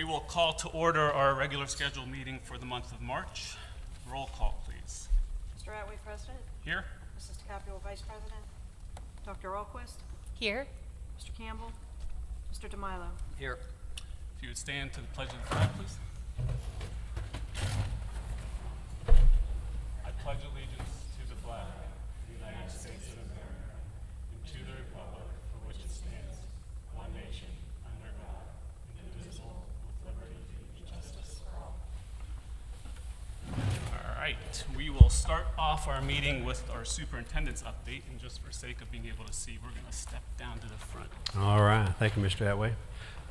We will call to order our regular scheduled meeting for the month of March. Roll call, please. Mr. Atwee, President. Here. Mrs. DeCaprio, Vice President. Dr. Alquist. Here. Mr. Campbell. Mr. DeMilo. Here. If you would stand to the pledge of the flag, please. I pledge allegiance to the flag of the United States of America and to the republic for which it stands, one nation, under God, indivisible, with liberty and justice for all. All right, we will start off our meeting with our superintendent's update, and just for sake of being able to see, we're going to step down to the front. All right. Thank you, Mr. Atwee.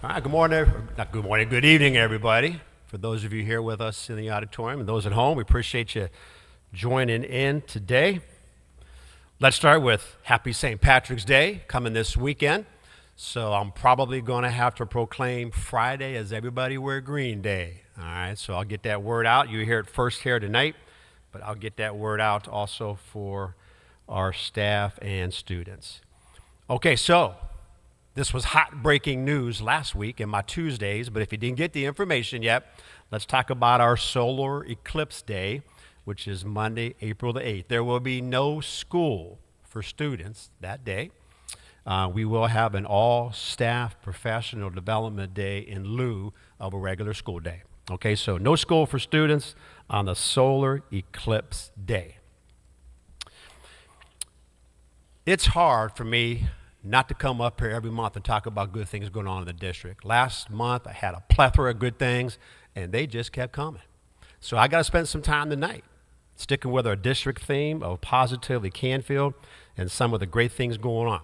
All right. Good morning. Not good morning. Good evening, everybody. For those of you here with us in the auditorium and those at home, we appreciate you joining in today. Let's start with Happy St. Patrick's Day coming this weekend. So I'm probably going to have to proclaim Friday as Everybody Wear Green Day. All right. So I'll get that word out. You hear it first here tonight, but I'll get that word out also for our staff and students. Okay, so this was hot breaking news last week in my Tuesdays, but if you didn't get the information yet, let's talk about our solar eclipse day, which is Monday, April the 8th. There will be no school for students that day. We will have an all-staff professional development day in lieu of a regular school day. Okay, so no school for students on the solar eclipse day. It's hard for me not to come up here every month and talk about good things going on in the district. Last month, I had a plethora of good things, and they just kept coming. So I got to spend some time tonight sticking with our district theme of Positively Canfield and some of the great things going on.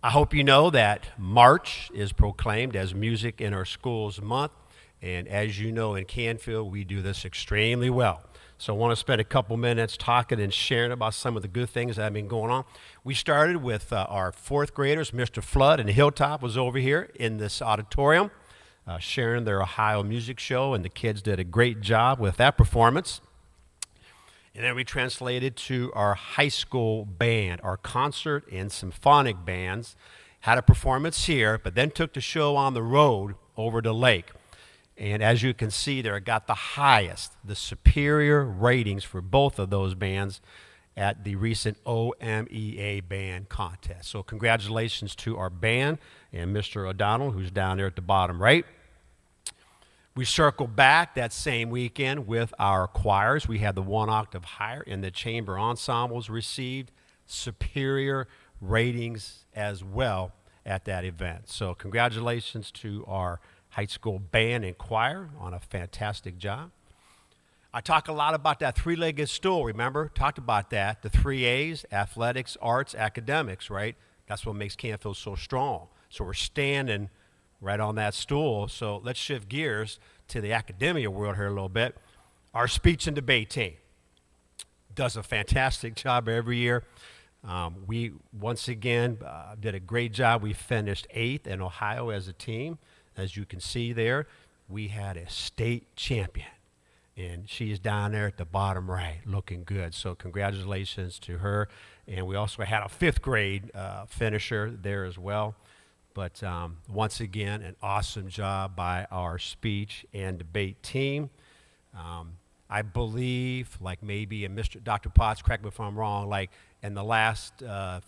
I hope you know that March is proclaimed as Music in Our Schools Month, and as you know, in Canfield, we do this extremely well. So I want to spend a couple minutes talking and sharing about some of the good things that have been going on. We started with our fourth graders. Mr. Flood and Hilltop was over here in this auditorium sharing their Ohio music show, and the kids did a great job with that performance. And then we translated to our high school band. Our concert and symphonic bands had a performance here, but then took the show on the road over to Lake. And as you can see there, it got the highest, the superior ratings for both of those bands at the recent OMEA band contest. So congratulations to our band and Mr. O'Donnell, who's down there at the bottom right. We circled back that same weekend with our choirs. We had the one octave higher, and the chamber ensembles received superior ratings as well at that event. So congratulations to our high school band and choir on a fantastic job. I talk a lot about that three-legged stool, remember? Talked about that, the 3 A's, athletics, arts, academics, right? That's what makes Canfield so strong. So we're standing right on that stool. So let's shift gears to the academia world here a little bit. Our speech and debate team does a fantastic job every year. We, once again, did a great job. We finished 8th in Ohio as a team. As you can see there, we had a state champion, and she's down there at the bottom right looking good. So congratulations to her. And we also had a 5th grade finisher there as well. But once again, an awesome job by our speech and debate team. I believe, like maybe, and Dr. Potts, correct me if I'm wrong, like in the last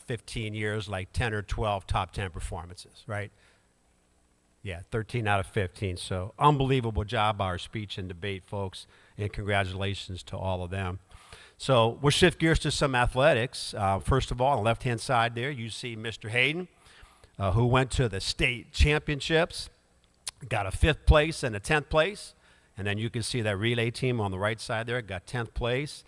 15 years, like 10 or 12 top 10 performances, right? Yeah, 13 out of 15. So unbelievable job by our speech and debate folks, and congratulations to all of them. So we'll shift gears to some athletics. First of all, on the left-hand side there, you see Mr. Hayden, who went to the state championships, got a 5th place and a 10th place. And then you can see that relay team on the right side there got 10th place.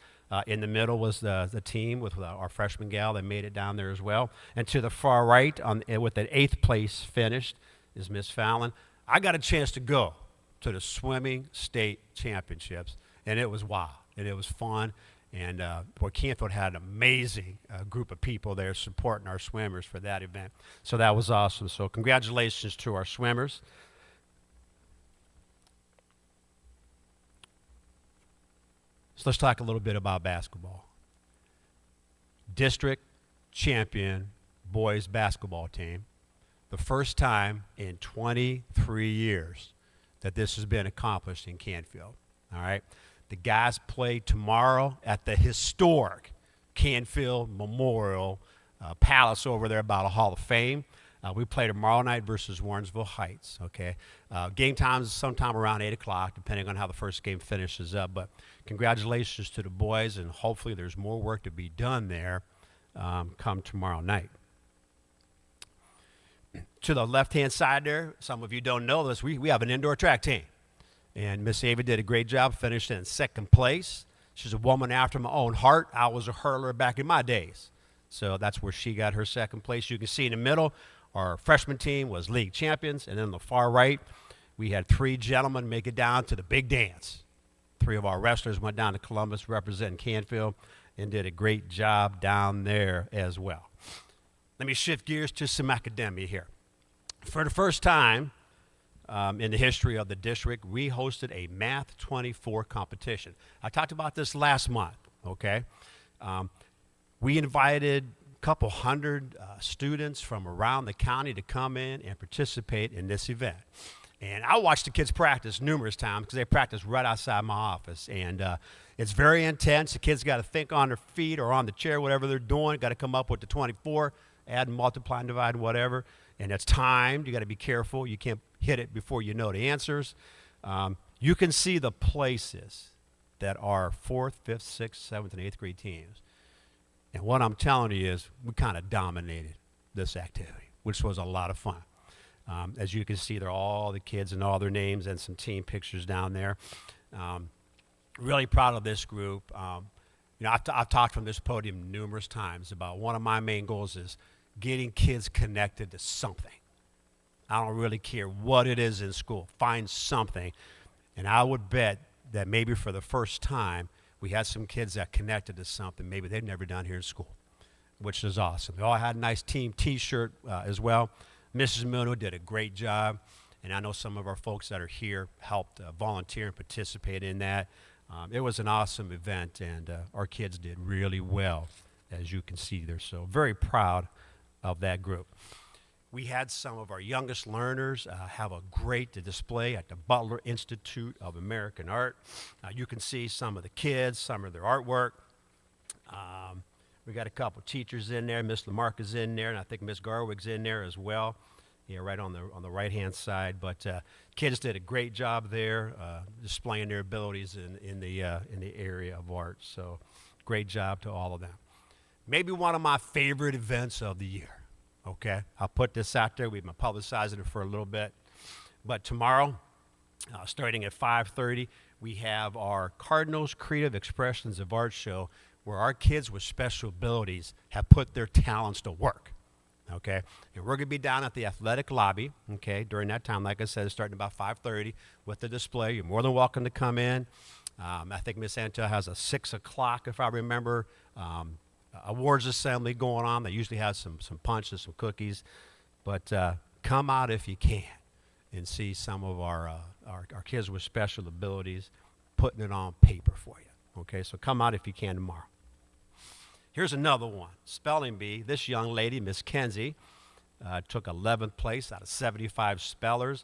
In the middle was the team with our freshman gal that made it down there as well. And to the far right, with an 8th place finished, is Miss Fallon. I got a chance to go to the swimming state championships, and it was wild, and it was fun. And Port Canfield had an amazing group of people there supporting our swimmers for that event. So that was awesome. So congratulations to our swimmers. So let's talk a little bit about basketball. District champion boys basketball team. The first time in 23 years that this has been accomplished in Canfield. All right. The guys play tomorrow at the historic Canfield Memorial Palace over there by the Hall of Fame. We play tomorrow night versus Warrensville Heights, okay? Game time is sometime around 8 o'clock, depending on how the first game finishes up. But congratulations to the boys, and hopefully there's more work to be done there come tomorrow night. To the left-hand side there, some of you don't know this, we have an indoor track team. And Miss Ava did a great job, finished in second place. She's a woman after my own heart. I was a hurler back in my days. So that's where she got her second place. You can see in the middle, our freshman team was league champions. And then on the far right, we had 3 gentlemen make it down to the big dance. 3 of our wrestlers went down to Columbus representing Canfield and did a great job down there as well. Let me shift gears to some academia here. For the first time in the history of the district, we hosted a Math 24 competition. I talked about this last month, okay? We invited a couple hundred students from around the county to come in and participate in this event. And I watched the kids practice numerous times because they practice right outside my office. And it's very intense. The kids got to think on their feet or on the chair, whatever they're doing. Got to come up with the 24, add and multiply and divide, whatever. And it's timed. You got to be careful. You can't hit it before you know the answers. You can see the places that are 4th, 5th, 6th, 7th, and 8th grade teams. And what I'm telling you is we kind of dominated this activity, which was a lot of fun. As you can see, there are all the kids and all their names and some team pictures down there. Really proud of this group. I've talked from this podium numerous times about one of my main goals is getting kids connected to something. I don't really care what it is in school. Find something. And I would bet that maybe for the first time, we had some kids that connected to something maybe they've never done here in school, which is awesome. They all had a nice team T-shirt as well. Mrs. Muno did a great job, and I know some of our folks that are here helped volunteer and participate in that. It was an awesome event, and our kids did really well, as you can see there. So very proud of that group. We had some of our youngest learners have a great display at the Butler Institute of American Art. You can see some of the kids, some of their artwork. We got a couple teachers in there. Miss Lamarck is in there, and I think Miss Garwig's in there as well. Yeah, right on the right-hand side. But kids did a great job there, displaying their abilities in the area of art. So, great job to all of them. Maybe one of my favorite events of the year. Okay, I'll put this out there. We've been publicizing it for a little bit. But tomorrow, starting at 5:30, we have our Cardinals Creative Expressions of Art show where our kids with special abilities have put their talents to work. Okay, and we're going to be down at the athletic lobby, okay, during that time. Like I said, it's starting about 5:30 with the display. You're more than welcome to come in. I think Miss Antel has a 6 o'clock, if I remember, awards assembly going on. They usually have some punch and some cookies. But come out if you can and see some of our kids with special abilities putting it on paper for you. Okay, so come out if you can tomorrow. Here's another one. Spelling bee. This young lady, Miss Kenzie, took 11th place out of 75 spellers.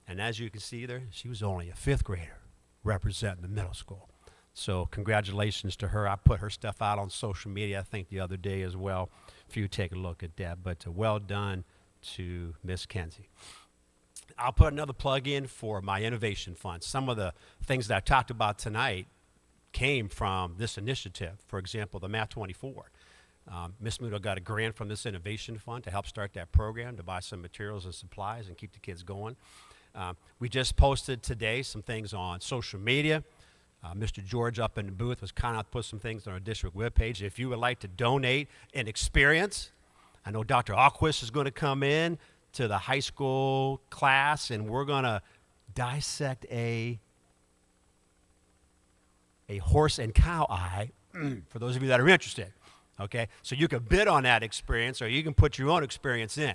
And as you can see there, she was only a 5th grader representing the middle school. So congratulations to her. I put her stuff out on social media, I think, the other day as well, if you take a look at that. But well done to Miss Kenzie. I'll put another plug in for my innovation fund. Some of the things that I talked about tonight came from this initiative. For example, the Math 24. Miss Muto got a grant from this innovation fund to help start that program, to buy some materials and supplies and keep the kids going. We just posted today some things on social media. Mr. George up in the booth was kind of put some things on our district webpage. If you would like to donate an experience, I know Dr. Alquist is going to come in to the high school class, and we're going to dissect a horse and cow eye for those of you that are interested. Okay, so you can bid on that experience, or you can put your own experience in.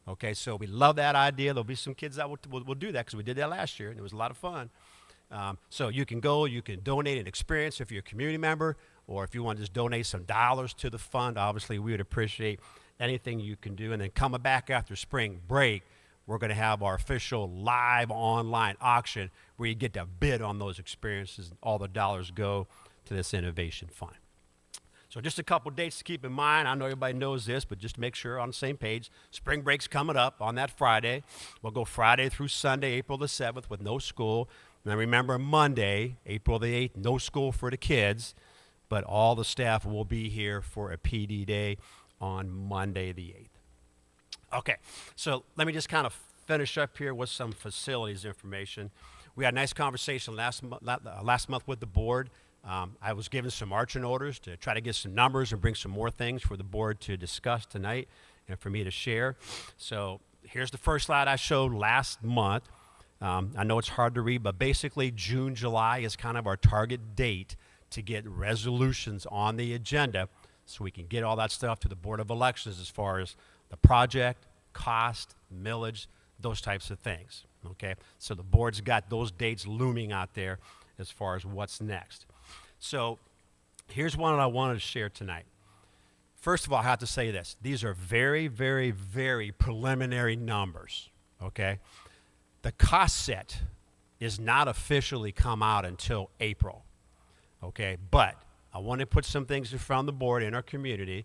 Okay, so we love that idea. There'll be some kids that will do that because we did that last year, and it was a lot of fun. So you can go, you can donate an experience if you're a community member, or if you want to just donate some dollars to the fund. Obviously, we would appreciate anything you can do. And then coming back after spring break, we're going to have our official live online auction where you get to bid on those experiences, and all the dollars go to this innovation fund. So just a couple dates to keep in mind. I know everybody knows this, but just to make sure on the same page, spring break's coming up on that Friday. We'll go Friday through Sunday, April the 7th, with no school. Now remember, Monday, April the 8th, no school for the kids, but all the staff will be here for a PD day on Monday the 8th. Okay, so let me just kind of finish up here with some facilities information. We had a nice conversation last month with the board. I was given some marching orders to try to get some numbers and bring some more things for the board to discuss tonight and for me to share. So here's the first slide I showed last month. I know it's hard to read, but basically June, July is kind of our target date to get resolutions on the agenda so we can get all that stuff to the Board of Elections as far as the project, cost, millage, those types of things, okay? So the board's got those dates looming out there as far as what's next. So here's one that I wanted to share tonight. First of all, I have to say this. These are very, very, very preliminary numbers, okay? The cost set is not officially come out until April, okay? But I want to put some things in front of the board in our community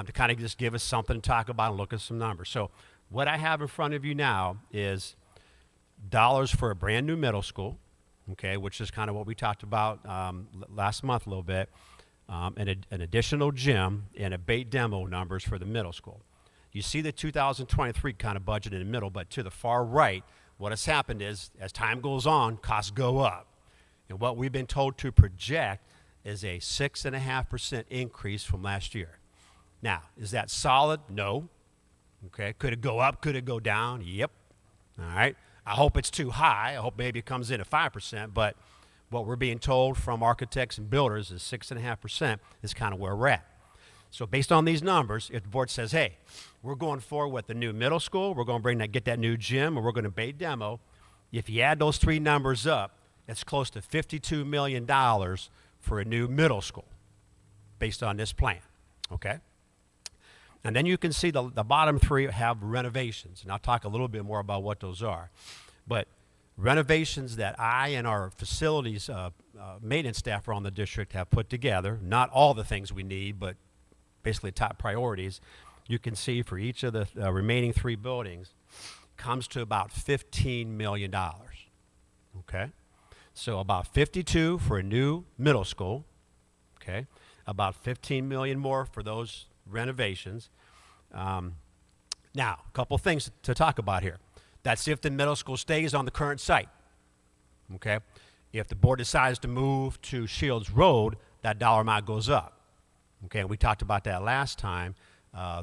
to kind of just give us something to talk about and look at some numbers. So what I have in front of you now is dollars for a brand new middle school, okay, which is kind of what we talked about last month a little bit, an additional gym and a bait demo numbers for the middle school. You see the 2023 kind of budget in the middle, but to the far right, what has happened is as time goes on, costs go up. And what we've been told to project is a 6.5% increase from last year. Now, is that solid? No. Okay, could it go up? Could it go down? Yep. All right. I hope it's too high. I hope maybe it comes in at 5%, but what we're being told from architects and builders is 6.5% is kind of where we're at. So based on these numbers, if the board says, hey, we're going forward with the new middle school, we're going to get that new gym, and we're going to bait demo, if you add those three numbers up, it's close to $52 million for a new middle school based on this plan, okay? And then you can see the bottom three have renovations, and I'll talk a little bit more about what those are. But renovations that I and our facilities maintenance staff around the district have put together, not all the things we need, but basically top priorities, you can see for each of the remaining three buildings comes to about $15 million, okay? So about 52 for a new middle school, okay? About 15 million more for those renovations. Now, a couple things to talk about here. That's if the middle school stays on the current site, okay? If the board decides to move to Shields Road, that dollar amount goes up, okay? We talked about that last time.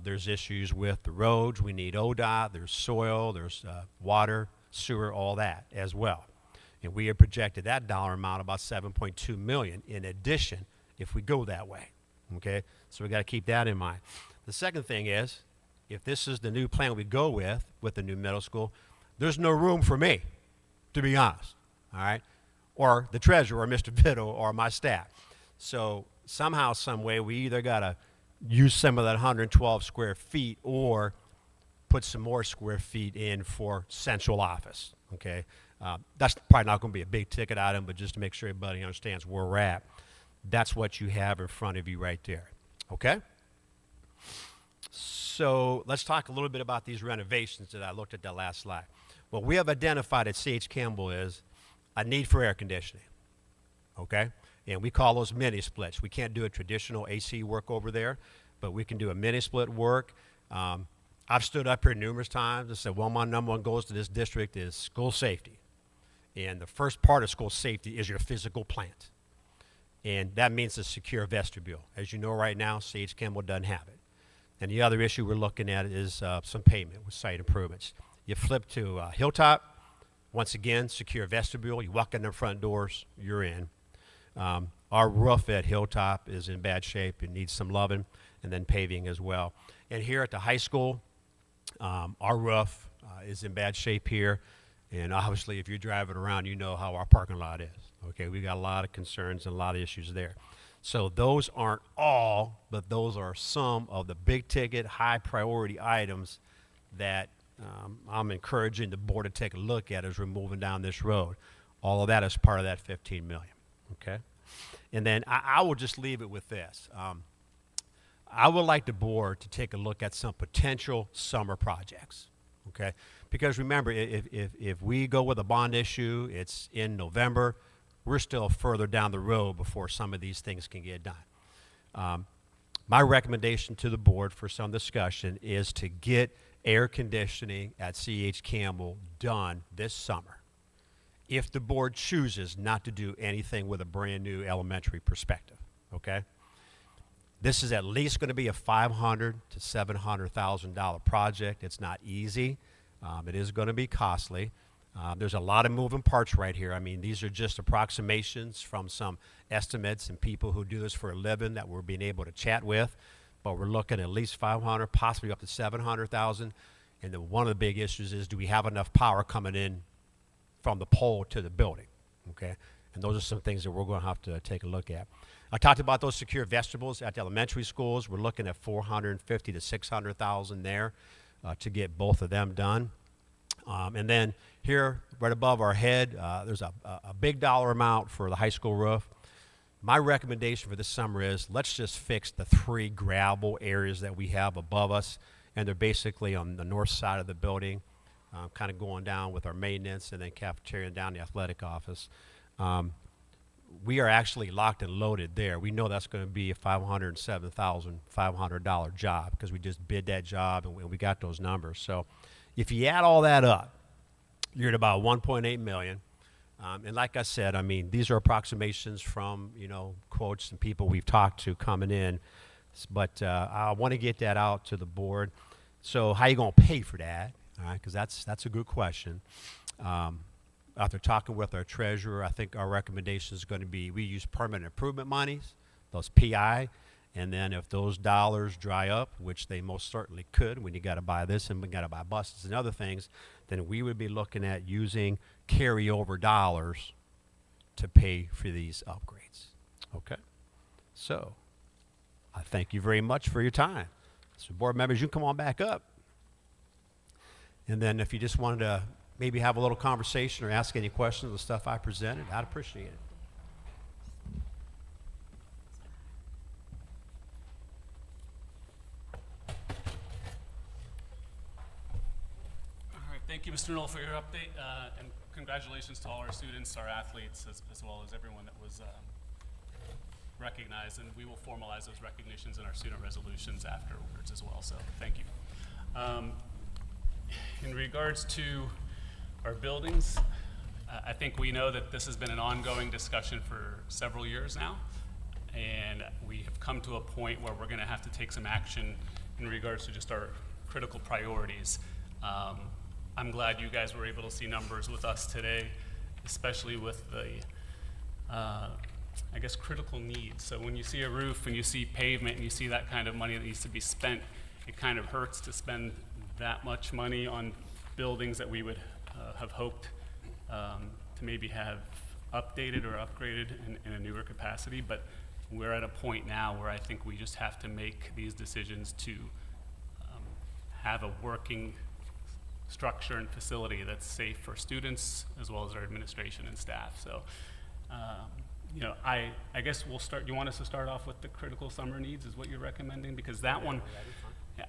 There's issues with the roads. We need ODOT. There's soil. There's water, sewer, all that as well. And we have projected that dollar amount about 7.2 million in addition if we go that way, okay? So we got to keep that in mind. The second thing is, if this is the new plan we go with the new middle school, there's no room for me, to be honest, all right? Or the treasurer, or Mr. Vittle, or my staff. So somehow, some way, we either got to use some of that 112 square feet or put some more square feet in for central office, okay? That's probably not going to be a big ticket item, but just to make sure everybody understands where we're at, that's what you have in front of you right there, okay? So let's talk a little bit about these renovations that I looked at that last slide. What we have identified at C.H. Campbell is a need for air conditioning, okay? And we call those mini splits. We can't do a traditional AC work over there, but we can do a mini split work. I've stood up here numerous times and said, well, my number one goals to this district is school safety. And the first part of school safety is your physical plant. And that means a secure vestibule. As you know right now, C.H. Campbell doesn't have it. And the other issue we're looking at is some pavement with site improvements. You flip to Hilltop, once again, secure vestibule. You walk in the front doors, you're in. Our roof at Hilltop is in bad shape. It needs some loving, and then paving as well. And here at the high school, our roof is in bad shape here. And obviously, if you're driving around, you know how our parking lot is. Okay, we got a lot of concerns and a lot of issues there. So those aren't all, but those are some of the big ticket, high priority items that I'm encouraging the board to take a look at as we're moving down this road. All of that is part of that 15 million, okay? And then I will just leave it with this. I would like the board to take a look at some potential summer projects, okay? Because remember, if we go with a bond issue, it's in November, we're still further down the road before some of these things can get done. My recommendation to the board for some discussion is to get air conditioning at C.H. Campbell done this summer, if the board chooses not to do anything with a brand new elementary perspective, okay? This is at least going to be a $500,000 to $700,000 project. It's not easy. It is going to be costly. There's a lot of moving parts right here. I mean, these are just approximations from some estimates and people who do this for a living that we're being able to chat with. But we're looking at least 500, possibly up to 700,000. And then one of the big issues is, do we have enough power coming in from the pole to the building? Okay, and those are some things that we're going to have to take a look at. I talked about those secure vestibules at the elementary schools. We're looking at 450 to 600,000 there to get both of them done. And then here, right above our head, there's a big dollar amount for the high school roof. My recommendation for this summer is, let's just fix the 3 gravel areas that we have above us, and they're basically on the north side of the building, kind of going down with our maintenance and then cafeteria and down the athletic office. We are actually locked and loaded there. We know that's going to be a $507,500 job because we just bid that job and we got those numbers. So if you add all that up, you're at about 1.8 million. And like I said, I mean, these are approximations from, quotes and people we've talked to coming in. But I want to get that out to the board. So how you going to pay for that? All right, because that's a good question. After talking with our treasurer, I think our recommendation is going to be, we use permanent improvement monies, those PI, and then if those dollars dry up, which they most certainly could when you got to buy this and we got to buy buses and other things, then we would be looking at using carryover dollars to pay for these upgrades. Okay? So, I thank you very much for your time. So, board members, you can come on back up. And then if you just wanted to maybe have a little conversation or ask any questions of the stuff I presented, I'd appreciate it. All right, thank you, Mr. Knoll, for your update, and congratulations to all our students, our athletes, as well as everyone that was recognized, and we will formalize those recognitions in our student resolutions afterwards as well, so thank you. In regards to our buildings, I think we know that this has been an ongoing discussion for several years now, and we have come to a point where we're going to have to take some action in regards to just our critical priorities. I'm glad you guys were able to see numbers with us today, especially with the, I guess, critical needs. So when you see a roof and you see pavement and you see that kind of money that needs to be spent, it kind of hurts to spend that much money on buildings that we would have hoped to maybe have updated or upgraded in a newer capacity, but we're at a point now where I think we just have to make these decisions to have a working structure and facility that's safe for students as well as our administration and staff. So, I guess we'll start. You want us to start off with the critical summer needs is what you're recommending? Because that one,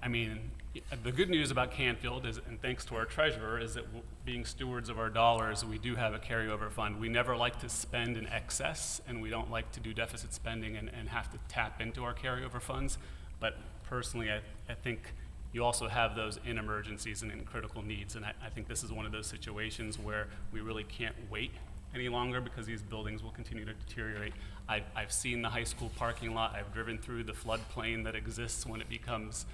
I mean, the good news about Canfield is, and thanks to our treasurer, is that being stewards of our dollars, we do have a carryover fund. We never like to spend in excess, and we don't like to do deficit spending and have to tap into our carryover funds. But personally, I think you also have those in emergencies and in critical needs, and I think this is one of those situations where we really can't wait any longer because these buildings will continue to deteriorate. I've seen the high school parking lot. I've driven through the floodplain that exists when it becomes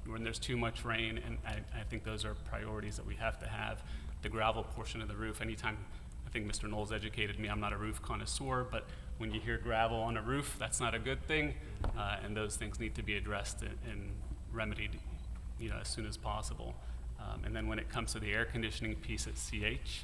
when there's too much rain, and I think those are priorities that we have to have. The gravel portion of the roof, anytime, I think Mr. Knowles educated me, I'm not a roof connoisseur, but when you hear gravel on a roof, that's not a good thing, and those things need to be addressed and remedied, as soon as possible. And then when it comes to the air conditioning piece at CH,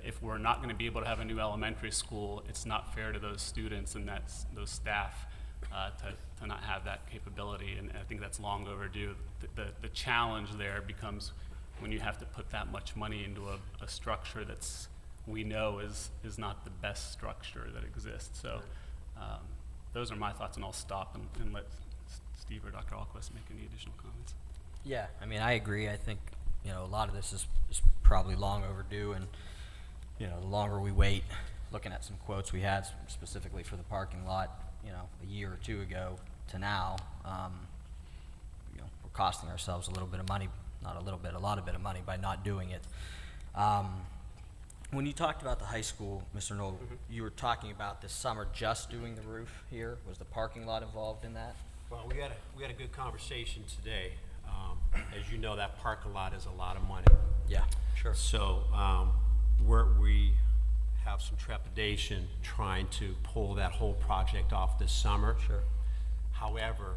if we're not going to be able to have a new elementary school, it's not fair to those students and those staff to not have that capability, and I think that's long overdue. The challenge there becomes when you have to put that much money into a structure that's, we know is not the best structure that exists. So those are my thoughts, and I'll stop and let Steve or Dr. Alquist make any additional comments. Yeah, I mean, I agree. I think, you know, a lot of this is probably long overdue, and, you know, the longer we wait, looking at some quotes we had specifically for the parking lot, you know, a year or two ago to now, you know, we're costing ourselves a little bit of money, not a little bit, a lot of bit of money by not doing it. When you talked about the high school, Mr. Knoll, you were talking about this summer just doing the roof here. Was the parking lot involved in that? Well, we had a good conversation today. As you know, that parking lot is a lot of money. Yeah, sure. So we have some trepidation trying to pull that whole project off this summer. Sure. However,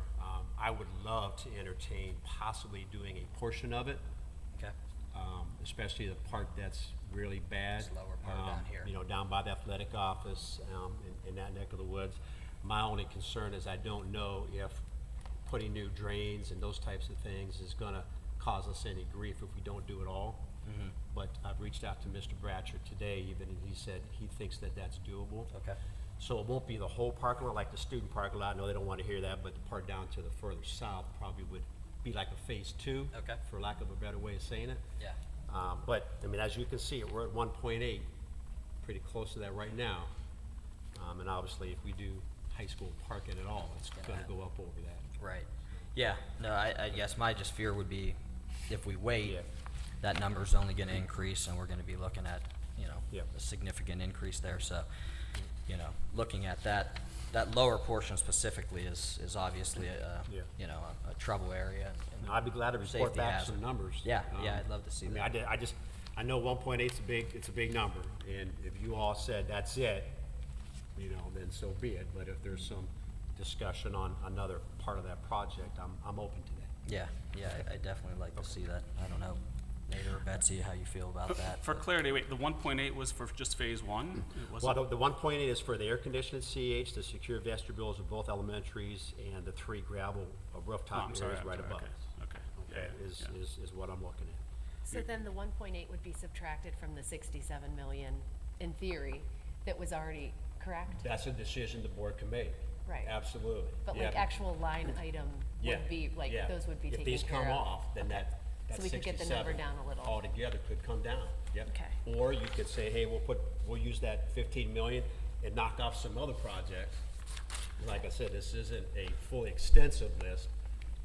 I would love to entertain possibly doing a portion of it, Okay. especially the part that's really bad. This lower part down here. You know, down by the athletic office, in that neck of the woods. My only concern is I don't know if putting new drains and those types of things is gonna cause us any grief if we don't do it all. But I've reached out to Mr. Bratcher today even, and he said he thinks that that's doable. Okay. So it won't be the whole parking lot, like the student parking lot. I know they don't want to hear that, but the part down to the further south probably would be like a phase 2. Okay. For lack of a better way of saying it. Yeah. But, I mean, as you can see, we're at 1.8, pretty close to that right now. And obviously, if we do high school parking at all, it's gonna go up over that. Right. Yeah, no, I guess my just fear would be if we wait, Yeah. that number's only gonna increase, and we're gonna be looking at, you know, Yeah. a significant increase there. So, you know, looking at that lower portion specifically is obviously Yeah. you know, a trouble area. And Now, I'd be glad to report safety back hazard. some numbers. Yeah, yeah, I'd love to see I mean, that. I know 1.8's it's a big number, and if you all said that's it, you know, then so be it. But if there's some discussion on another part of that project, I'm open to that. Yeah, I'd definitely like to see that. I don't know, Nate or Betsy, how you feel about that. For but- clarity, wait, the 1.8 was for just phase 1? It wasn't- Well, the 1.8 is for the air conditioned CH, the secure vestibules of both elementaries, and the 3 gravel Oh, rooftop I'm sorry, areas right above. Okay, Okay, yeah, is yeah. what I'm looking at. So then the 1.8 would be subtracted from the 67 million, in theory, that was already correct? That's a decision the board can make. Right. Absolutely. But Yeah. like actual line item Yeah, would be, like, yeah. those would be taken If these care come of? off, then that So we could get the 67 number down a little. altogether could come down, yep. Okay. Or you could say, hey, we'll use that 15 million and knock off some other projects. Like I said, this isn't a fully extensive list,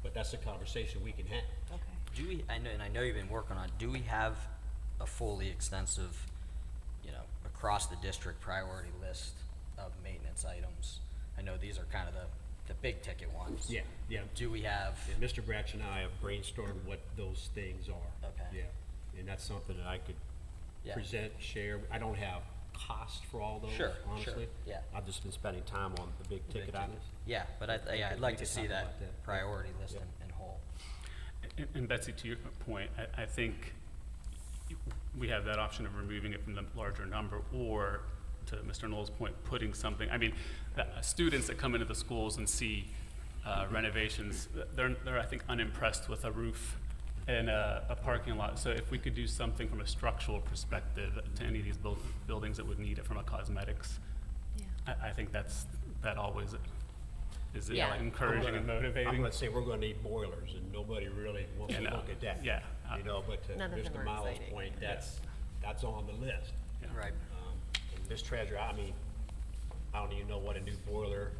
but that's a conversation we can have. Okay. Do we, I know you've been working on, do we have a fully extensive, you know, across the district priority list of maintenance items? I know these are kind of the big ticket ones. Yeah, yeah. Do we have, And Mr. Bratch and I have brainstormed what those things are. Okay. Yeah, and that's something that I could Yeah. present, share. I don't have cost for all those, Sure, honestly. sure, yeah. I've just been spending time on the big ticket items. yeah, but I'd We like to could see talk that about that. priority list Yeah. in whole. And Betsy, to your point, I think we have that option of removing it from the larger number, or, to Mr. Knoll's point, putting something, I mean, students that come into the schools and see renovations, they're, I think, unimpressed with a roof and a parking lot. So if we could do something from a structural perspective to any of these buildings that would need it from a cosmetics, Yeah. I think that always is Yeah. encouraging and motivating. I'm gonna say we're gonna need boilers, and nobody really wants to Yeah, no. look at that. Yeah. You know, but to None of them Mr. are Miles' exciting. point, that's on the list. Yeah. Right. And Ms. Treasurer, I mean, I don't even know what a new boiler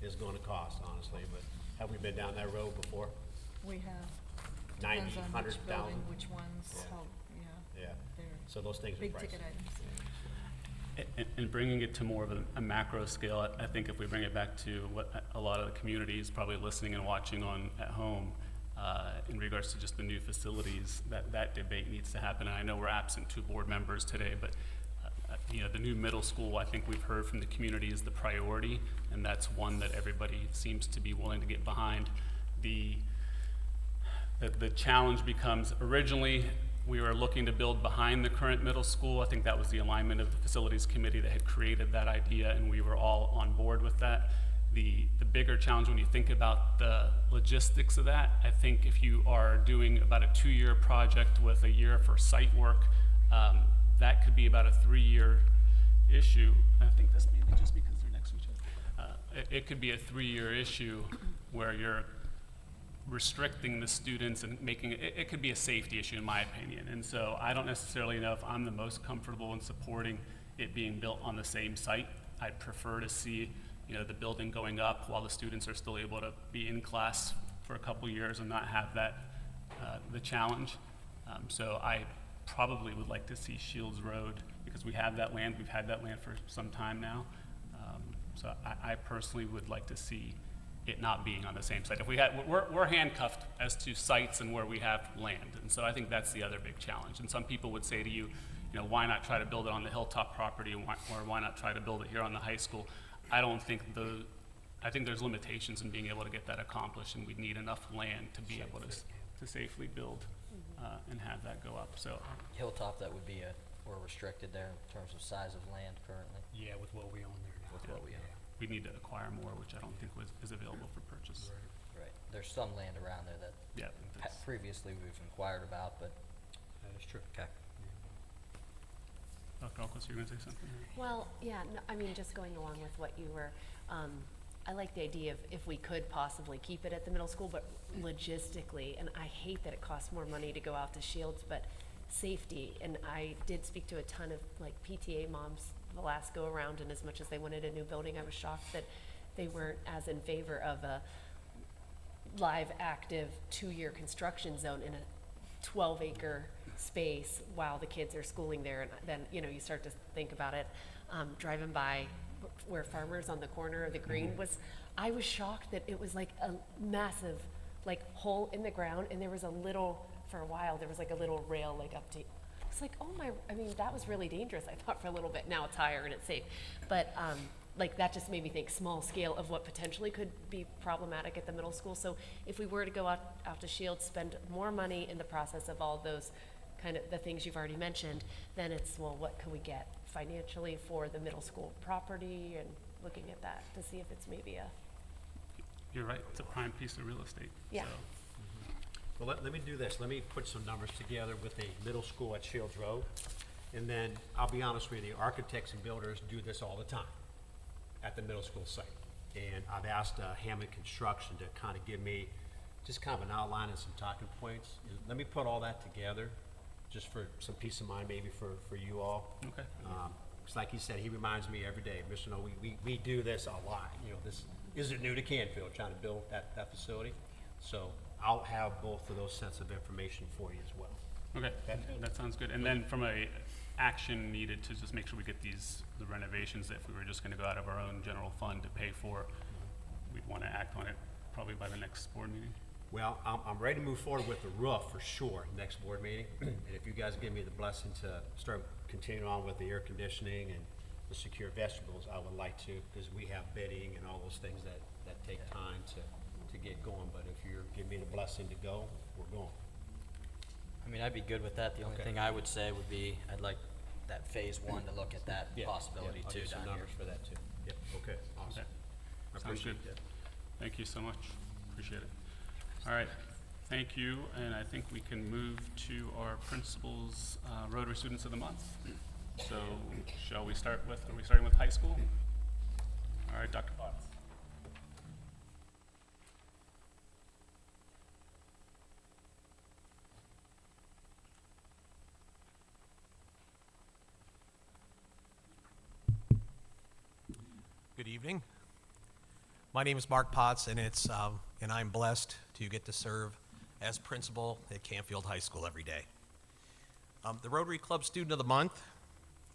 is gonna cost, honestly, but have we been down that road before? We have. 90, Depends on which 100,000? building, which ones, Yeah. how, yeah, Yeah, they're so those things are big pricey. ticket items. And bringing it to more of a macro scale, I think if we bring it back to what a lot of the community is probably listening and watching on at home, in regards to just the new facilities, that debate needs to happen. And I know we're absent 2 board members today, but you know, the new middle school, I think we've heard from the community, is the priority, and that's one that everybody seems to be willing to get behind. The challenge becomes, originally, we were looking to build behind the current middle school. I think that was the alignment of the facilities committee that had created that idea, and we were all on board with that. The bigger challenge when you think about the logistics of that, I think if you are doing about a 2-year project with a year for site work, that could be about a 3-year issue. I think this may be just because they're next to each other. It could be a 3-year issue where you're restricting the students and making it could be a safety issue in my opinion. And so I don't necessarily know if I'm the most comfortable in supporting it being built on the same site. I'd prefer to see, you know, the building going up while the students are still able to be in class for a couple years and not have that the challenge. So I probably would like to see Shields Road, because we have that land, we've had that land for some time now. So I personally would like to see it not being on the same site. If we had, we're handcuffed as to sites and where we have land, and so I think that's the other big challenge. And some people would say to you, you know, why not try to build it on the Hilltop property, or why not try to build it here on the high school? I don't think I think there's limitations in being able to get that accomplished, and we'd need enough land to be able to safely build and have that go up. So Hilltop, that would be we're restricted there in terms of size of land currently. Yeah, with what we own there now. With what we own. we need to acquire more, which I don't think is available for purchase. Right. There's some land around there that Yeah, I think that's- previously we've inquired about, but, That is true. okay. Dr. Alquist, you were gonna say something? Well, yeah, no, I mean, just going along with what you were, I like the idea of if we could possibly keep it at the middle school, but logistically, and I hate that it costs more money to go out to Shields, but safety, and I did speak to a ton of like PTA moms the last go around, and as much as they wanted a new building, I was shocked that they weren't as in favor of a live, active, 2-year construction zone in a 12-acre space while the kids are schooling there. And then, you know, you start to think about it, driving by where Farmers on the corner of the green was, I was shocked that it was like a massive, like, hole in the ground, and there was a little, for a while, there was like a little rail, like, up to, it's like, oh my, I mean, that was really dangerous, I thought, for a little bit. Now it's higher and it's safe. But, like, that just made me think small scale of what potentially could be problematic at the middle school. So if we were to go out to Shields, spend more money in the process of all those kind of the things you've already mentioned, then it's, well, what can we get financially for the middle school property, and looking at that to see if it's maybe a, You're right, it's a prime piece of real estate. Yeah. So, Well, let me do this. Let me put some numbers together with a middle school at Shields Road. And then I'll be honest with you, architects and builders do this all the time at the middle school site. And I've asked Hammond Construction to kind of give me just kind of an outline and some talking points. And let me put all that together, just for some peace of mind, maybe for you all. Okay. It's like he said, he reminds me every day, Mr. No, we do this a lot. You know, this isn't new to Canfield, trying to build that facility. So I'll have both of those sets of information for you as well. Okay, that sounds good. And then from a action needed to just make sure we get the renovations, that if we were just gonna go out of our own general fund to pay for, we'd wanna act on it probably by the next board meeting. Well, I'm ready to move forward with the roof for sure, next board meeting. And if you guys give me the blessing to start continuing on with the air conditioning and the secure vegetables, I would like to, because we have bidding and all those things that take time to get going. But if you're giving me the blessing to go, we're going. I mean, I'd be good with that. The only Okay. thing I would say would be, I'd like that phase 1 to look at that possibility I'll too get some down here. numbers for that too. Yep, okay, awesome. Okay. I Sounds appreciate good. that. Thank you so much. Appreciate it. All right, thank you, and I think we can move to our principals, Rotary Students of the Month. So, shall we start with, are we starting with high school? All right, Dr. Potts. Good evening. My name is Mark Potts, and I'm blessed to get to serve as principal at Canfield High School every day. The Rotary Club Student of the Month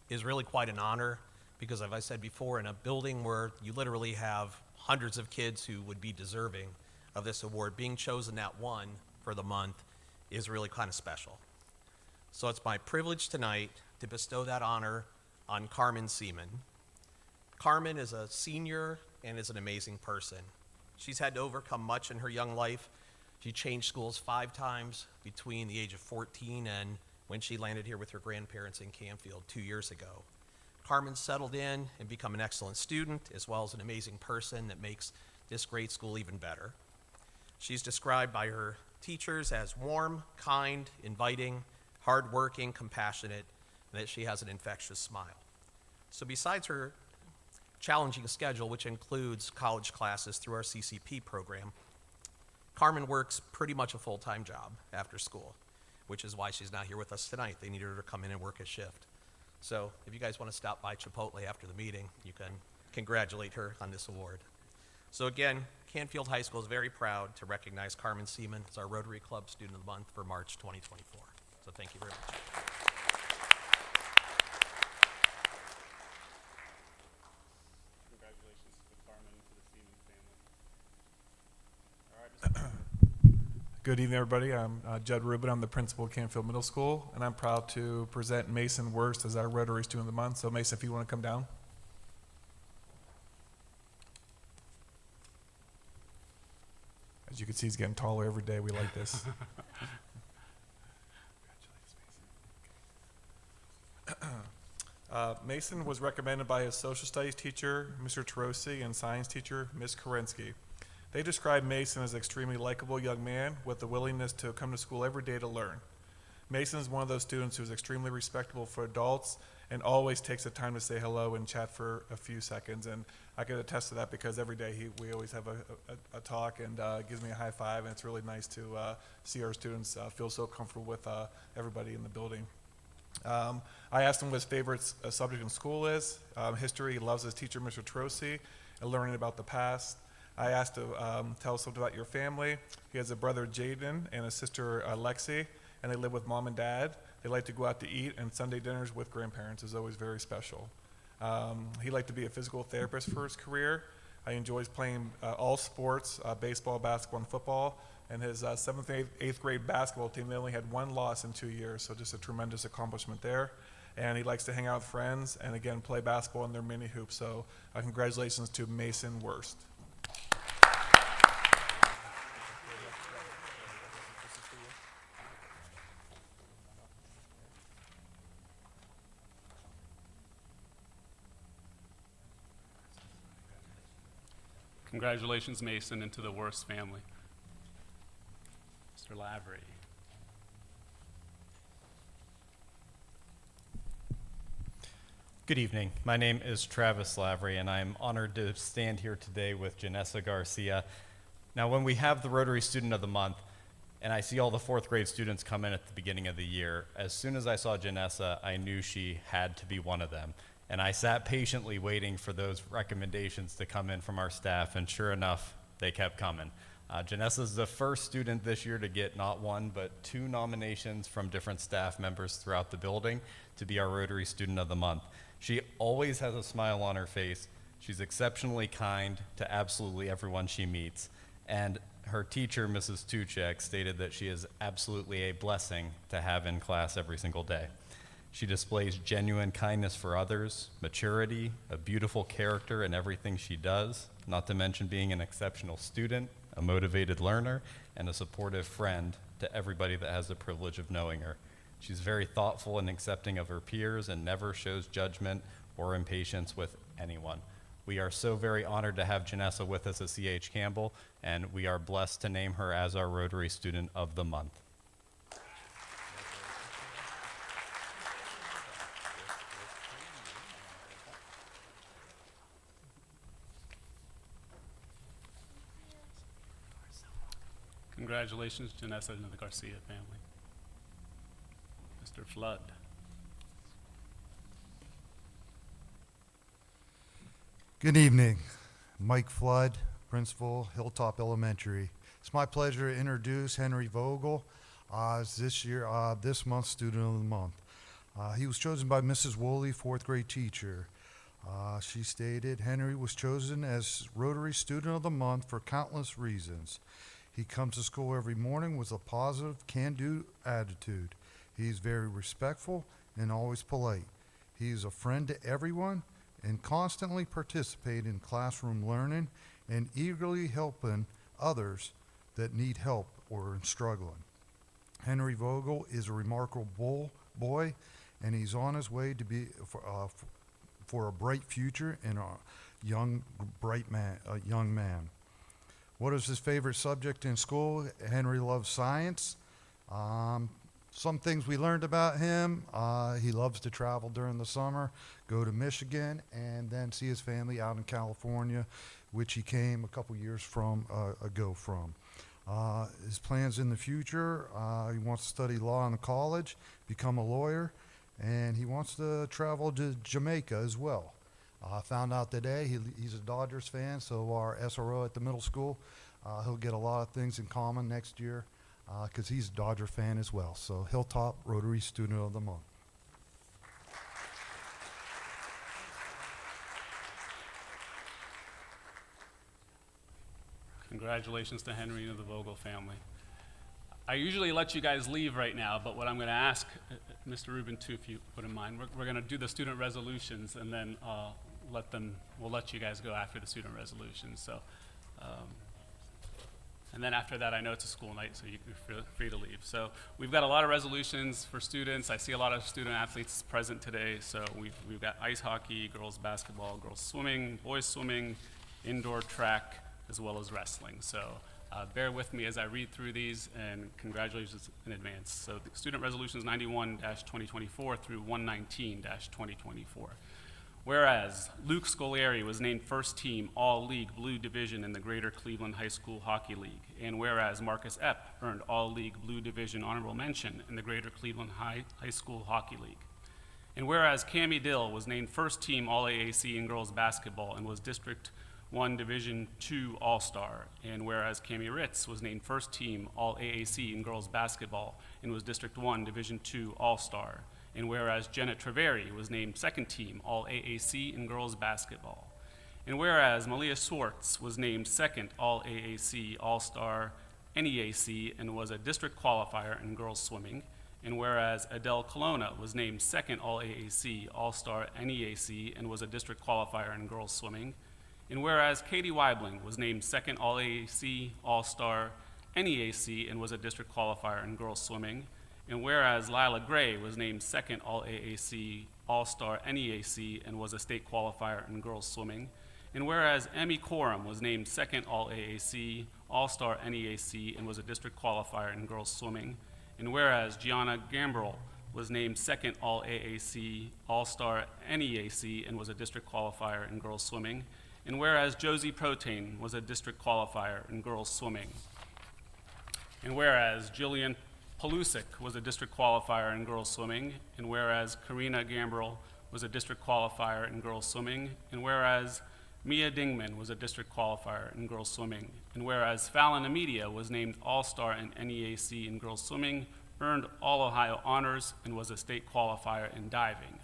is really quite an honor because, as I said before, in a building where you literally have hundreds of kids who would be deserving of this award, being chosen that one for the month is really kind of special. So it's my privilege tonight to bestow that honor on Carmen Seaman. Carmen is a senior and is an amazing person. She's had to overcome much in her young life. She changed schools 5 times between the age of 14 and when she landed here with her grandparents in Canfield 2 years ago. Carmen's settled in and become an excellent student, as well as an amazing person that makes this great school even better. She's described by her teachers as warm, kind, inviting, hardworking, compassionate, and that she has an infectious smile. So besides her challenging schedule, which includes college classes through our CCP program, Carmen works pretty much a full-time job after school, which is why she's not here with us tonight. They needed her to come in and work a shift. So if you guys want to stop by Chipotle after the meeting, you can congratulate her on this award. So again, Canfield High School is very proud to recognize Carmen Seaman as our Rotary Club Student of the Month for March 2024. So thank you very much. Congratulations to Carmen and to the Seaman family. All right, Mr. Good evening, everybody. I'm Judd Rubin. I'm the principal at Canfield Middle School, and I'm proud to present Mason Worst as our Rotary Student of the Month. So, Mason, if you want to come down. As you can see, he's getting taller every day. We like this. Mason was recommended by his social studies teacher, Mr. Tarosi, and science teacher, Ms. Kerensky. They describe Mason as an extremely likable young man with the willingness to come to school every day to learn. Mason is one of those students who is extremely respectable for adults and always takes the time to say hello and chat for a few seconds. And I can attest to that because every day we always have a talk and gives me a high five, and it's really nice to see our students feel so comfortable with everybody in the building. I asked him what his favorite subject in school is. History. He loves his teacher, Mr. Trosi, and learning about the past. I asked to tell us something about your family. He has a brother, Jaden, and a sister, Lexi, and they live with mom and dad. They like to go out to eat, and Sunday dinners with grandparents is always very special. He liked to be a physical therapist for his career. He enjoys playing all sports, baseball, basketball, and football. And his 7th and 8th grade basketball team, they only had 1 loss in 2 years, so just a tremendous accomplishment there. And he likes to hang out with friends and, again, play basketball in their mini hoops. So congratulations to Mason Worst. Congratulations, Mason, and to the Worst family. Mr. Lavery. Good evening. My name is Travis Lavery, and I'm honored to stand here today with Janessa Garcia. Now, when we have the Rotary Student of the Month, and I see all the 4th grade students come in at the beginning of the year, as soon as I saw Janessa, I knew she had to be one of them. And I sat patiently waiting for those recommendations to come in from our staff, and sure enough, they kept coming. Janessa is the first student this year to get not 1, but 2 nominations from different staff members throughout the building to be our Rotary Student of the Month. She always has a smile on her face. She's exceptionally kind to absolutely everyone she meets. And her teacher, Mrs. Tuchek, stated that she is absolutely a blessing to have in class every single day. She displays genuine kindness for others, maturity, a beautiful character in everything she does, not to mention being an exceptional student, a motivated learner, and a supportive friend to everybody that has the privilege of knowing her. She's very thoughtful and accepting of her peers and never shows judgment or impatience with anyone. We are so very honored to have Janessa with us at C.H. Campbell, and we are blessed to name her as our Rotary Student of the Month. Congratulations, Janessa and the Garcia family. Mr. Flood. Good evening. Mike Flood, Principal, Hilltop Elementary. It's my pleasure to introduce Henry Vogel as this month's Student of the Month. He was chosen by Mrs. Woolley, 4th grade teacher. She stated, Henry was chosen as Rotary Student of the Month for countless reasons. He comes to school every morning with a positive, can-do attitude. He's very respectful and always polite. He is a friend to everyone and constantly participate in classroom learning and eagerly helping others that need help or are struggling. Henry Vogel is a remarkable boy, and he's on his way to for a bright future and a young, young man. What is his favorite subject in school? Henry loves science. Some things we learned about him, he loves to travel during the summer, go to Michigan, and then see his family out in California, which he came a couple years ago from. His plans in the future, he wants to study law in college, become a lawyer, and he wants to travel to Jamaica as well. I found out today he's a Dodgers fan, so our SRO at the middle school, he'll get a lot of things in common next year because he's a Dodger fan as well. So Hilltop Rotary Student of the Month. Congratulations to Henry and the Vogel family. I usually let you guys leave right now, but what I'm going to ask, Mr. Rubin too, if you wouldn't mind, we're going to do the student resolutions, and then we'll let you guys go after the student resolutions. So, and then after that, I know it's a school night, so you're free to leave. So we've got a lot of resolutions for students. I see a lot of student athletes present today. So we've got ice hockey, girls basketball, girls swimming, boys swimming, indoor track, as well as wrestling. So bear with me as I read through these, and congratulations in advance. So the student resolutions 91-2024 through 119-2024. Whereas Luke Scolari was named first team All-League Blue Division in the Greater Cleveland High School Hockey League, and whereas Marcus Epp earned All-League Blue Division honorable mention in the Greater Cleveland High School Hockey League. And whereas Cammie Dill was named first team All-AAC in girls basketball and was District 1 Division II All-Star, and whereas Cammie Ritz was named first team All-AAC in girls basketball and was District 1 Division II All-Star, and whereas Jenna Treveri was named second team All-AAC in girls basketball, and whereas Malia Swartz was named second All-AAC All-Star NEAC and was a district qualifier in girls swimming, and whereas Adele Colonna was named second All-AAC All-Star NEAC and was a district qualifier in girls swimming, and whereas Katie Weibling was named second All-AAC All-Star NEAC and was a district qualifier in girls swimming, and whereas Lila Gray was named second All-AAC All-Star NEAC and was a state qualifier in girls swimming, and whereas Emmy Coram was named second All-AAC All-Star NEAC and was a district qualifier in girls swimming, and whereas Gianna Gambrell was named second All-AAC All-Star NEAC and was a district qualifier in girls swimming, and whereas Josie Protein was a district qualifier in girls swimming, and whereas Jillian Palusik was a district qualifier in girls swimming, and whereas Karina Gambrell was a district qualifier in girls swimming, and whereas Mia Dingman was a district qualifier in girls swimming, and whereas Fallon Amedia was named All-Star in NEAC in girls swimming, earned All-Ohio honors, and was a state qualifier in diving,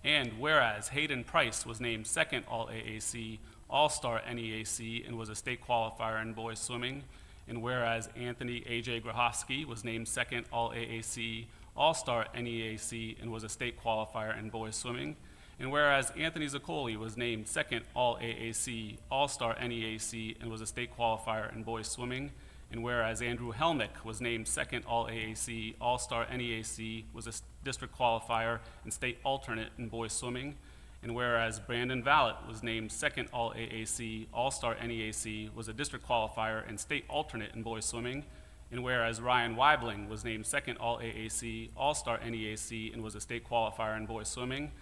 and whereas Hayden Price was named second All-AAC All-Star NEAC and was a state qualifier in boys swimming, and whereas Anthony A.J. Grahofsky was named second All-AAC All-Star NEAC and was a state qualifier in boys swimming, and whereas Anthony Zaccoli was named second All-AAC All-Star NEAC and was a state qualifier in boys swimming, and whereas Andrew Helmick was named second All-AAC All-Star NEAC, was a district qualifier and state alternate in boys swimming, and whereas Brandon Vallet was named second All-AAC All-Star NEAC, was a district qualifier and state alternate in boys swimming, and whereas Ryan Weibling was named second All-AAC All-Star NEAC and was a state qualifier in boys swimming,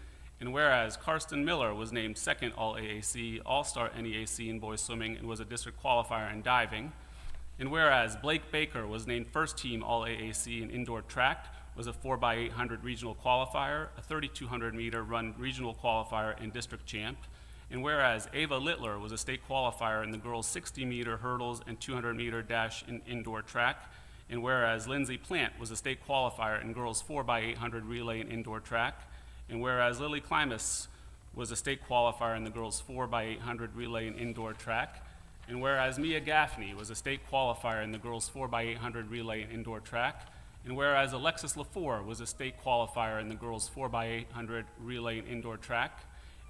and whereas Karsten Miller was named second All-AAC All-Star NEAC in boys swimming and was a district qualifier in diving, and whereas Blake Baker was named first team All-AAC in indoor track, was a 4x800 regional qualifier, a 3,200 meter run regional qualifier and district champ, and whereas Ava Littler was a state qualifier in the girls 60 meter hurdles and 200 meter dash in indoor track, and whereas Lindsay Plant was a state qualifier in girls 4x800 relay and indoor track, and whereas Lily Klimas was a state qualifier in the girls 4x800 relay and indoor track, and whereas Mia Gaffney was a state qualifier in the girls 4x800 relay and indoor track, and whereas Alexis LaFour was a state qualifier in the girls 4x800 relay and indoor track,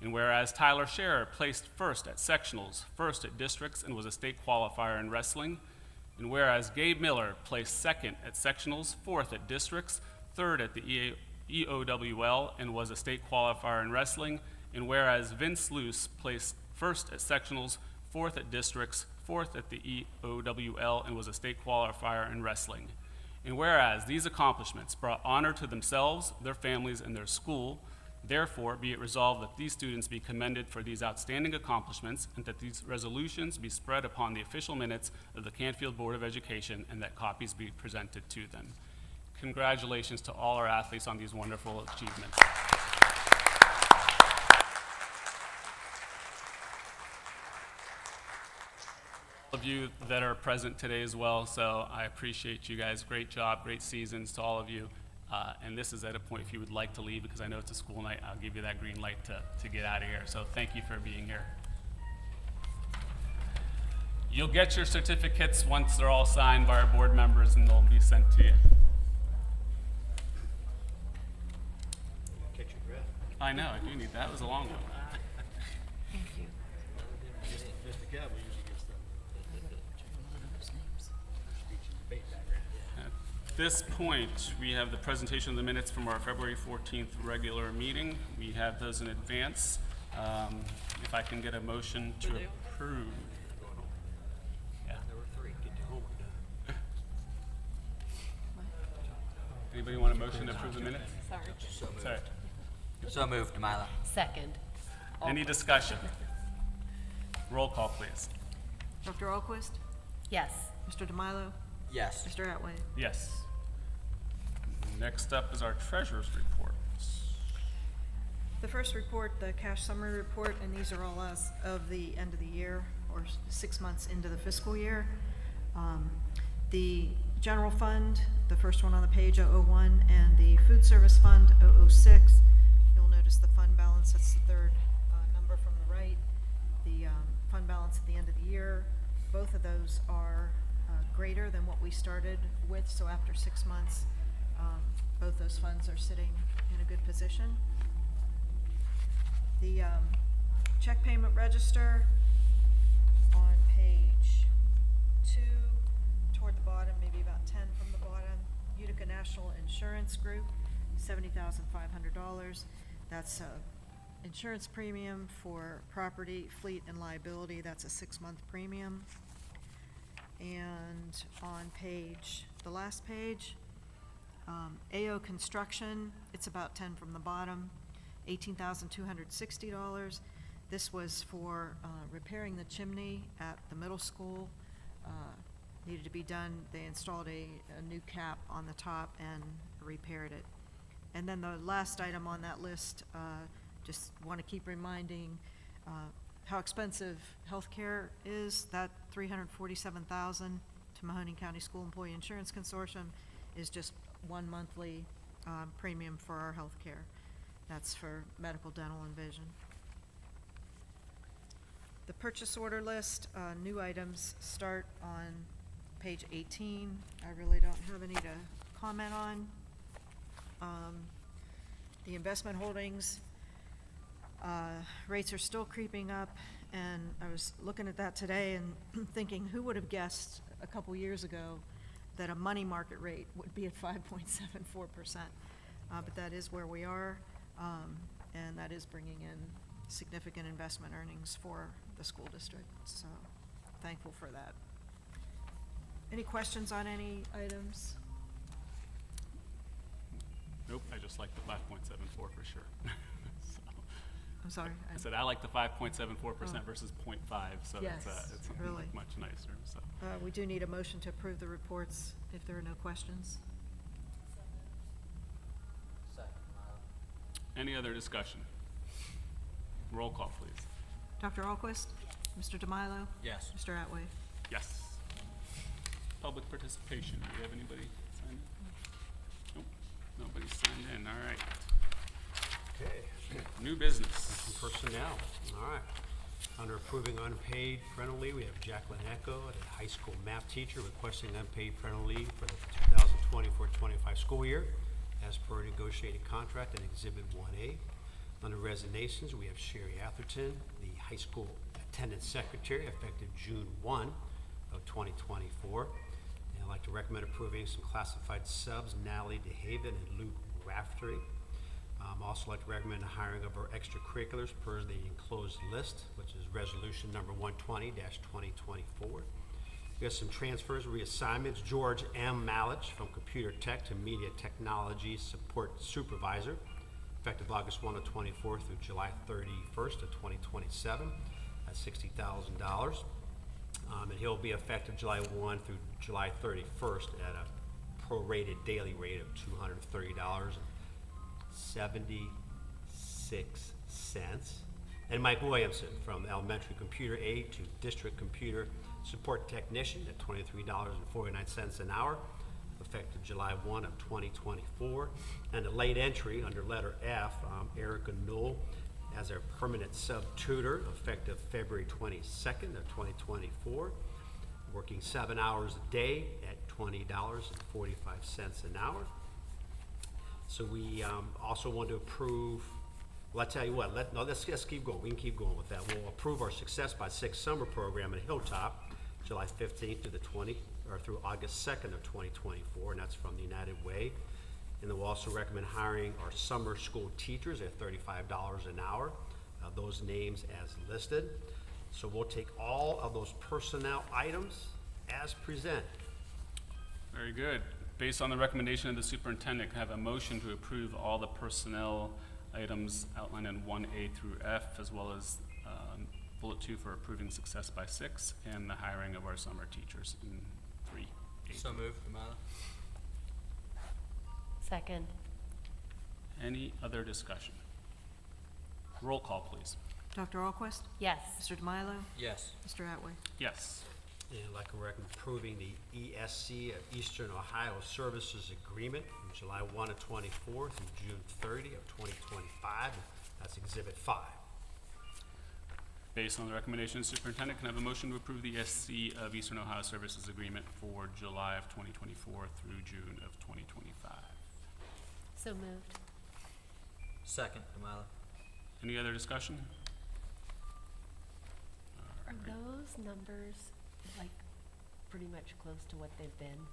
and whereas Tyler Scherer placed first at sectionals, first at districts, and was a state qualifier in wrestling, and whereas Gabe Miller placed second at sectionals, fourth at districts, third at the EOWL, and was a state qualifier in wrestling, And whereas Vince Luce placed first at sectionals, fourth at districts, fourth at the EOWL, and was a state qualifier in wrestling. And whereas these accomplishments brought honor to themselves, their families, and their school, therefore be it resolved that these students be commended for these outstanding accomplishments, and that these resolutions be spread upon the official minutes of the Canfield Board of Education, and that copies be presented to them. Congratulations to all our athletes on these wonderful achievements. All of you that are present today as well, so I appreciate you guys. Great job, great seasons to all of you. And this is at a point if you would like to leave, because I know it's a school night, I'll give you that green light to get out of here. So thank you for being here. You'll get your certificates once they're all signed by our board members, and they'll be sent to you. Catch your breath. I know, I do need that. It was a long one. Thank you. Mr. Cowboy usually gets the debate background. At this point, we have the presentation of the minutes from our February 14th regular meeting. We have those in advance. If I can get a motion to approve. Yeah. There were three. Get your homework done. Anybody want a motion to approve the minutes? Sorry. Sorry. So moved, Demilo. Second. Any discussion? Roll call, please. Dr. Alquist? Yes. Mr. DeMilo? Yes. Mr. Atway? Yes. Next up is our treasurer's report. The first report, the cash summary report, and these are all as of the end of the year, or 6 months into the fiscal year. The general fund, the first one on the page, 001, and the food service fund, 006. You'll notice the fund balance, that's the third number from the right. The fund balance at the end of the year, both of those are greater than what we started with, so after 6 months, both those funds are sitting in a good position. The check payment register on page 2, toward the bottom, maybe about 10 from the bottom, Utica National Insurance Group, $70,500. That's insurance premium for property, fleet, and liability. That's a 6-month premium. And on the last page, AO Construction, it's about 10 from the bottom, $18,260. This was for repairing the chimney at the middle school. Needed to be done. They installed a new cap on the top and repaired it. And then the last item on that list, just want to keep reminding how expensive healthcare is. That $347,000 to Mahoning County School Employee Insurance Consortium is just one monthly premium for our healthcare. That's for medical, dental, and vision. The purchase order list, new items start on page 18. I really don't have any to comment on. The investment holdings, rates are still creeping up, and I was looking at that today and thinking, who would have guessed a couple years ago that a money market rate would be at 5.74%? But that is where we are, and that is bringing in significant investment earnings for the school district, so thankful for that. Any questions on any items? Nope, I just like the 5.74 for sure. So, I'm sorry. I said I like the 5.74% versus 0.5, so Yes, it's really. much nicer, so. We do need a motion to approve the reports if there are no questions. Any other discussion? Roll call, please. Dr. Alquist? Mr. DeMilo? Yes. Mr. Atway? Yes. Public participation, do we have anybody signed in? Nope, nobody's signed in, all right. Okay. New business. Personnel, all right. Under approving unpaid parental leave, we have Jacqueline Echo, a high school math teacher, requesting unpaid parental leave for the 2024-25 school year, as per negotiated contract in Exhibit 1A. Under resignations, we have Sherry Atherton, the high school attendance secretary, effective June 1 of 2024. And I'd like to recommend approving some classified subs, Natalie DeHaven and Luke Raftery. Also like to recommend the hiring of our extracurriculars per the enclosed list, which is resolution number 120-2024. We have some transfers, reassignments. George M. Malich from Computer Tech to Media Technology Support Supervisor, effective August 1 of 24 through July 31st of 2027. That's $60,000. And he'll be effective July 1 through July 31st at a prorated daily rate of $230.76. And Mike Williamson from Elementary Computer Aide to District Computer Support Technician at $23.49 an hour, effective July 1 of 2024. And a late entry under letter F, Erica Knoll as our permanent sub-tutor, effective February 22nd of 2024, working 7 hours a day at $20.45 an hour. So we also want to approve, well, I tell you what, let's keep going. We can keep going with that. We'll approve our Success by 6 summer program at Hilltop, July 15th through August 2nd of 2024, and that's from the United Way. And then we'll also recommend hiring our summer school teachers at $35 an hour, those names as listed. So we'll take all of those personnel items as presented. Very good. Based on the recommendation of the superintendent, can I have a motion to approve all the personnel items outlined in 1A through F, as well as bullet 2 for approving Success by 6 and the hiring of our summer teachers in 3A. So moved, Kamala. Second. Any other discussion? Roll call, please. Dr. Alquist? Yes. Mr. DeMilo? Yes. Mr. Atway? Yes. And I'd like to recommend approving the ESC of Eastern Ohio Services Agreement from July 1 of 24 through June 30 of 2025. That's Exhibit 5. Based on the recommendation of the superintendent, can I have a motion to approve the ESC of Eastern Ohio Services Agreement for July of 2024 through June of 2025? So moved. Second, Kamala. Any other discussion? Are those numbers like pretty much close to what they've been?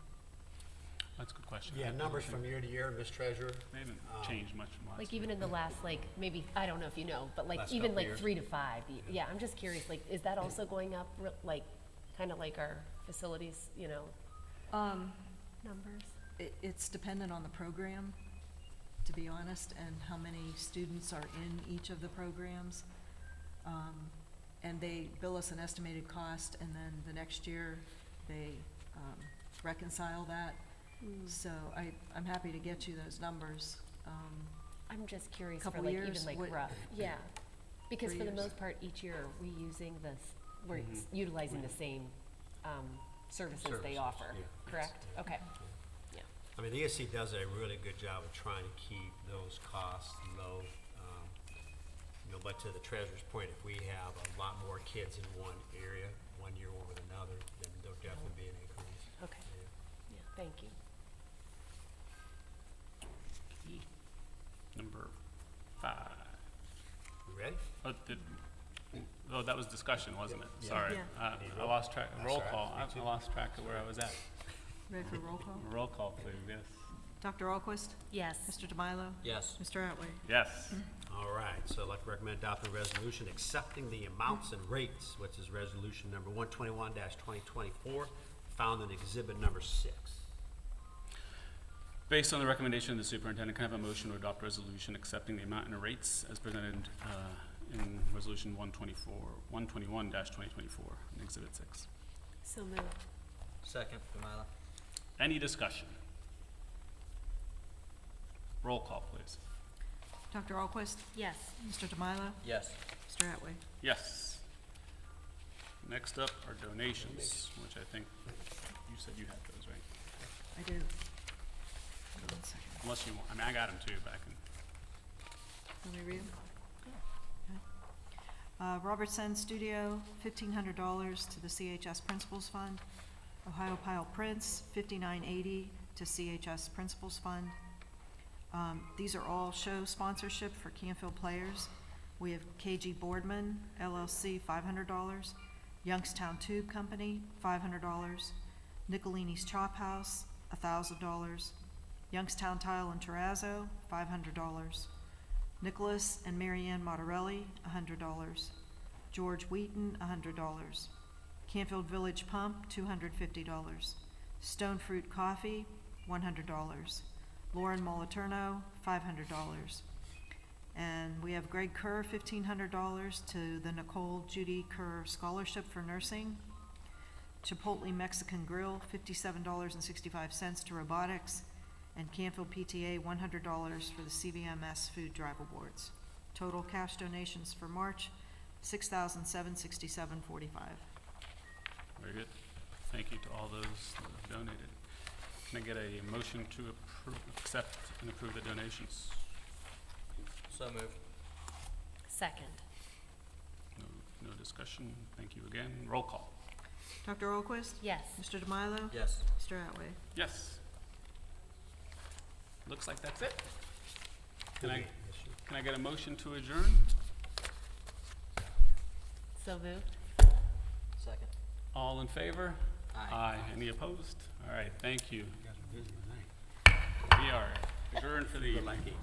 That's a good question. Yeah, numbers from year to year, Ms. Treasurer. They haven't changed much from last Like year. even in the last, like, maybe, I don't know if you know, but like Last even couple like years. 3 to 5, yeah, I'm just curious, like, is that also going up, like, kind of like our facilities, you know, numbers? It's dependent on the program, to be honest, and how many students are in each of the programs. And they bill us an estimated cost, and then the next year, they reconcile that. So I'm happy to get you those numbers. I'm just curious for Couple like years, even like what- rough, yeah. Because 3 for the years. most part, each year, we're using we're utilizing the same services they Services, offer, yeah. correct? Okay, yeah. I mean, the ESC does a really good job of trying to keep those costs low. But to the treasurer's point, if we have a lot more kids in one area, one year over another, then there'll definitely be an increase. Okay. Yeah. Yeah, thank you. Number 5. You ready? Oh, that was discussion, wasn't it? Yeah. Sorry. Yeah. I lost track. That's Roll all right. call. Me I too. lost track of where I was at. Ready for roll call? Roll call, please. Yes. Dr. Alquist? Yes. Mr. DeMilo? Yes. Mr. Atway? Yes. All right, so I'd like to recommend adopting a resolution accepting the amounts and rates, which is resolution number 121-2024, found in exhibit number 6. Based on the recommendation of the superintendent, can I have a motion to adopt resolution accepting the amount and rates as presented in resolution 121-2024 in exhibit 6? So moved. Second, Kamala. Any discussion? Roll call, please. Dr. Alquist? Yes. Mr. DeMilo? Yes. Mr. Atway? Yes. Next up are donations, which I think you said you had those, right? I do. Hold on a second. Unless you want, I mean, I got them too, but I can. Let me read them. Robertson Studio, $1,500 to the CHS Principals Fund. Ohio Pile Prints, $59.80 to CHS Principals Fund. These are all show sponsorship for Canfield players. We have KG Boardman, LLC, $500. Youngstown Tube Company, $500. Nicolini's Chop House, $1,000. Youngstown Tile and Terrazzo, $500. Nicholas and Marianne Mottarelli, $100. George Wheaton, $100. Canfield Village Pump, $250. Stone Fruit Coffee, $100. Lauren Moliterno, $500. And we have Greg Kerr, $1,500 to the Nicole Judy Kerr Scholarship for Nursing. Chipotle Mexican Grill, $57.65 to Robotics. And Canfield PTA, $100 for the CVMS Food Drive Awards. Total cash donations for March, $6,767.45. Very good. Thank you to all those that have donated. Can I get a motion to accept and approve the donations? So moved. Second. No discussion. Thank you again. Roll call. Dr. Olquist? Yes. Mr. DeMilo? Yes. Mr. Atway? Yes. Looks like that's it. Can I get a motion to adjourn? So moved. Second. All in favor? Aye. Any opposed? All right, thank you. We are adjourned for the evening.